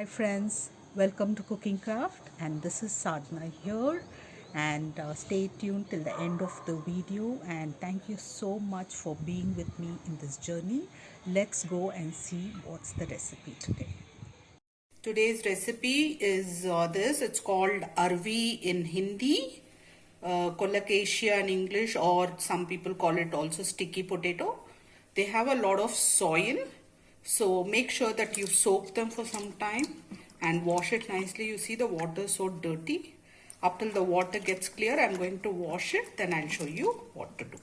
Hi friends, welcome to Cooking Craft, and this is Sadhana here, and stay tuned till the end of the video, and thank you so much for being with me in this journey. Let's go and see what's the recipe today. Today's recipe is it's called Arvi in Hindi, Colocasia in English, or some people call it also sticky potato. They have a lot of soil, so make sure that you soak them for some time and wash it nicely. You see the water is so dirty. Up till the water gets clear, I'm going to wash it, then I'll show you what to do.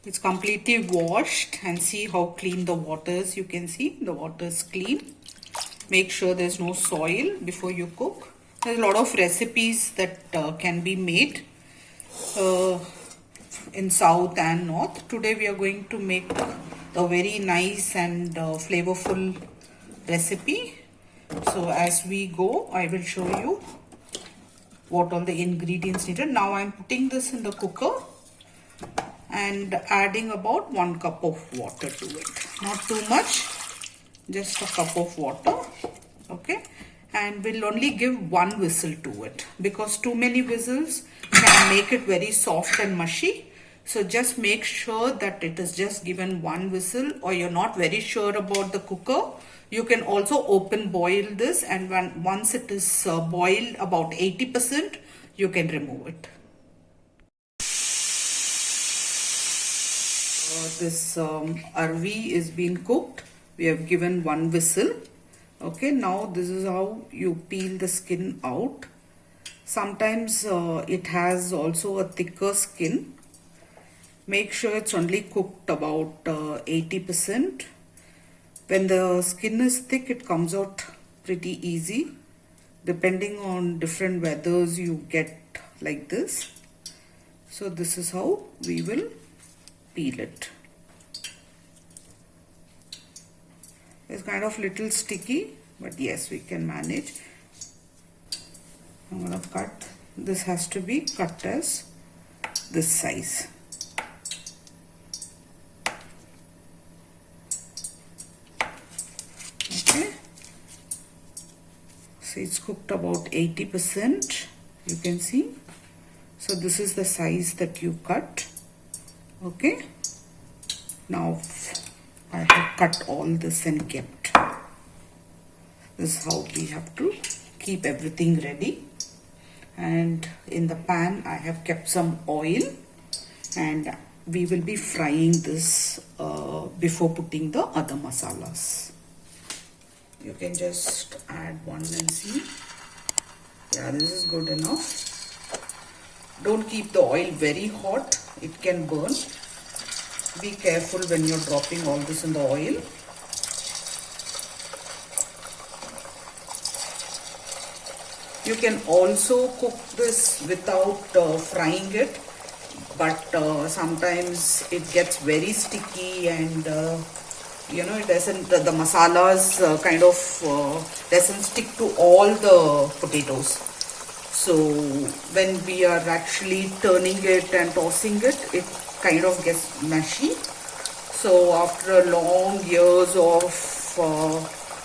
It's completely washed and see how clean the water is. You can see the water is clean. Make sure there's no soil before you cook. There's a lot of recipes that can be made in south and north. Today we are going to make a very nice and flavorful recipe. So as we go, I will show you what all the ingredients needed. Now I'm putting this in the cooker and adding about 1 cup of water to it. Not too much, just a cup of water. Okay, and we'll only give 1 whistle to it because too many whistles can make it very soft and mushy. So just make sure that it is just given 1 whistle, or you're not very sure about the cooker. You can also open boil this, and once it is boiled about 80%, you can remove it. This Arvi is being cooked. We have given 1 whistle. Okay, now this is how you peel the skin out. Sometimes it has also a thicker skin. Make sure it's only cooked about 80%. When the skin is thick, it comes out pretty easy. Depending on different weathers, you get like this. So this is how we will peel it. It's kind of little sticky, but yes, we can manage. I'm gonna cut. This has to be cut as this size. Okay. So it's cooked about 80%. You can see. So this is the size that you cut. Okay. Now I have cut all this and kept. This is how we have to keep everything ready. And in the pan I have kept some oil, and we will be frying this before putting the other masalas. You can just add one and see. Yeah, this is good enough. Don't keep the oil very hot, it can burn. Be careful when you're dropping all this in the oil. You can also cook this without frying it, but sometimes it gets very sticky and it doesn't, the masalas doesn't stick to all the potatoes. So when we are actually turning it and tossing it, it kind of gets mushy. So after a long years of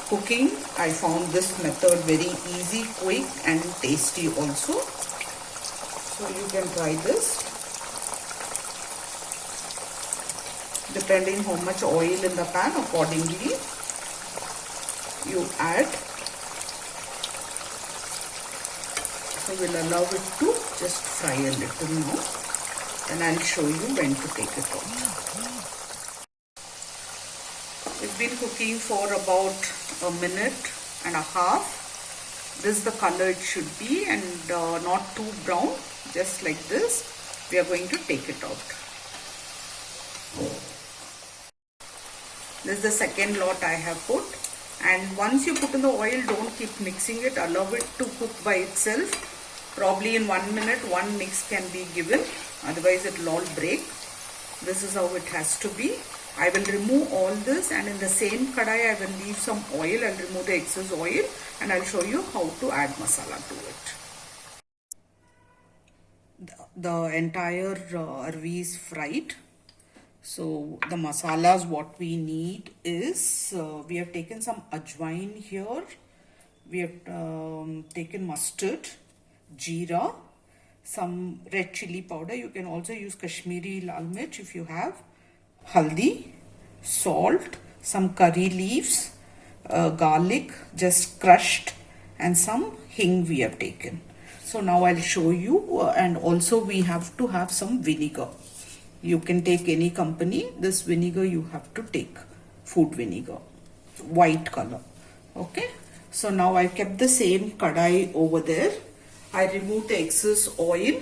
cooking, I found this method very easy, quick and tasty also. So you can try this. Depending how much oil in the pan, accordingly you add. So we'll allow it to just fry a little now, and I'll show you when to take it out. It's been cooking for about a minute and a half. This is the color it should be, and not too brown, just like this. We are going to take it out. This is the second lot I have put, and once you put in the oil, don't keep mixing it. Allow it to cook by itself. Probably in 1 minute, 1 mix can be given, otherwise it will all break. This is how it has to be. I will remove all this, and in the same kadai I will leave some oil. I'll remove the excess oil and I'll show you how to add masala to it. The entire Arvi is fried. So the masalas what we need is we have taken some ajwain here. We have taken mustard, jeera, some red chili powder. You can also use Kashmiri lal mirch if you have. Haldi, salt, some curry leaves, garlic just crushed, and some hing we have taken. So now I'll show you, and also we have to have some vinegar. You can take any company. This vinegar you have to take, food vinegar, white color. Okay. So now I kept the same kadai over there. I removed the excess oil,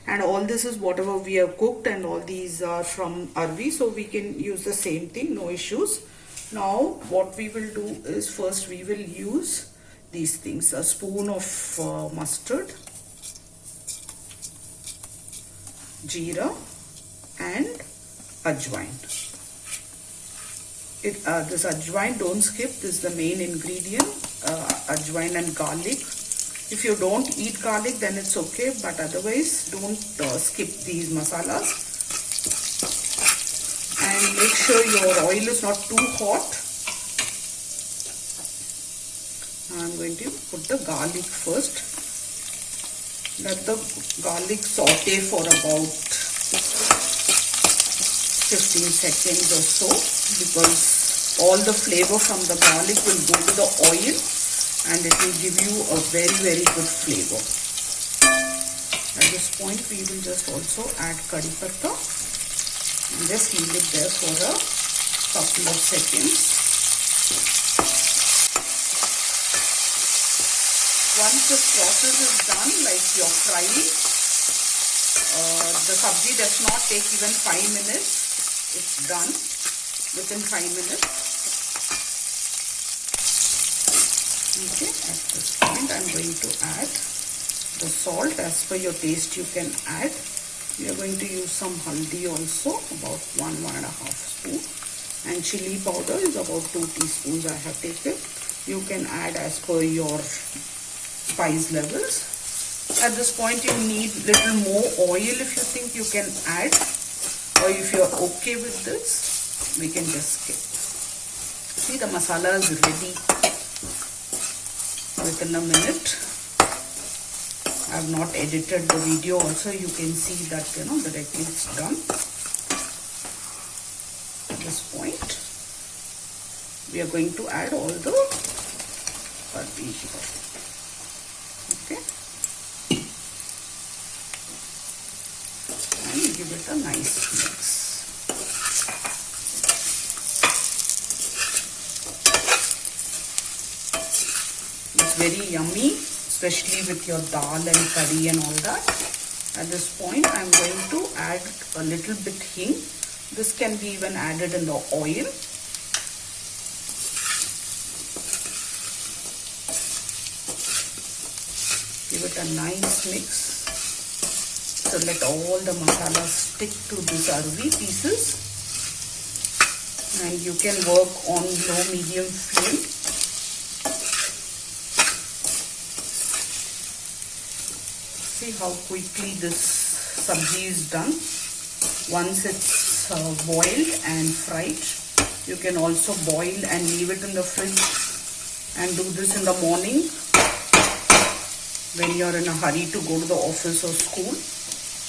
and all this is whatever we have cooked, and all these are from Arvi, so we can use the same thing, no issues. Now what we will do is first we will use these things, a spoon of mustard, jeera and ajwain. This ajwain, don't skip, this is the main ingredient, ajwain and garlic. If you don't eat garlic, then it's okay, but otherwise don't skip these masalas. And make sure your oil is not too hot. I'm going to put the garlic first. Let the garlic saute for about 15 seconds or so, because all the flavor from the garlic will go to the oil and it will give you a very good flavor. At this point we will just also add curry patta and just leave it there for a couple of seconds. Once this process is done, like you're frying, the sabji does not take even 5 minutes. It's done within 5 minutes. Okay, at this point I'm going to add the salt. As per your taste you can add. We are going to use some haldi also, about 1–1.5 spoon, and chili powder is about 2 teaspoons I have taken. You can add as per your spice levels. At this point you need little more oil if you think you can add, or if you're okay with this, we can just skip. See, the masala is ready within a minute. I have not edited the video also. You can see that, directly it's done. At this point, we are going to add all the Arvi here. Okay. And give it a nice mix. It's very yummy, especially with your dal and curry and all that. At this point, I'm going to add a little bit hing. This can be even added in the oil. Give it a nice mix. So let all the masala stick to these Arvi pieces. And you can work on low medium flame. See how quickly this sabji is done. Once it's boiled and fried, you can also boil and leave it in the fridge and do this in the morning when you're in a hurry to go to the office or school.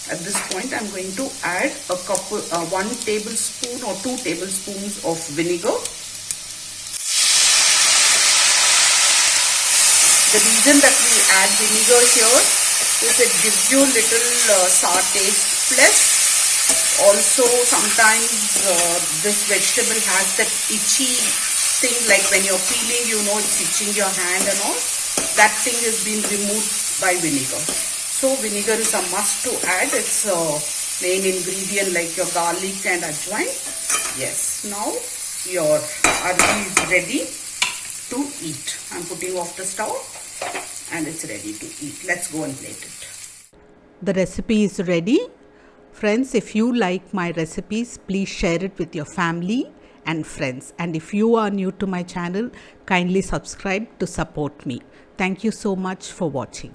At this point, I'm going to add 1 tablespoon or 2 tablespoons of vinegar. The reason that we add vinegar here is it gives you little sour taste. Plus, also sometimes this vegetable has that itchy thing, like when you're peeling, it's itching your hand and all. That thing is being removed by vinegar. So vinegar is a must to add. It's a main ingredient like your garlic and ajwain. Yes, now your Arvi is ready to eat. I'm putting off the stove and it's ready to eat. Let's go and plate it. The recipe is ready. Friends, if you like my recipes, please share it with your family and friends. And if you are new to my channel, kindly subscribe to support me. Thank you so much for watching.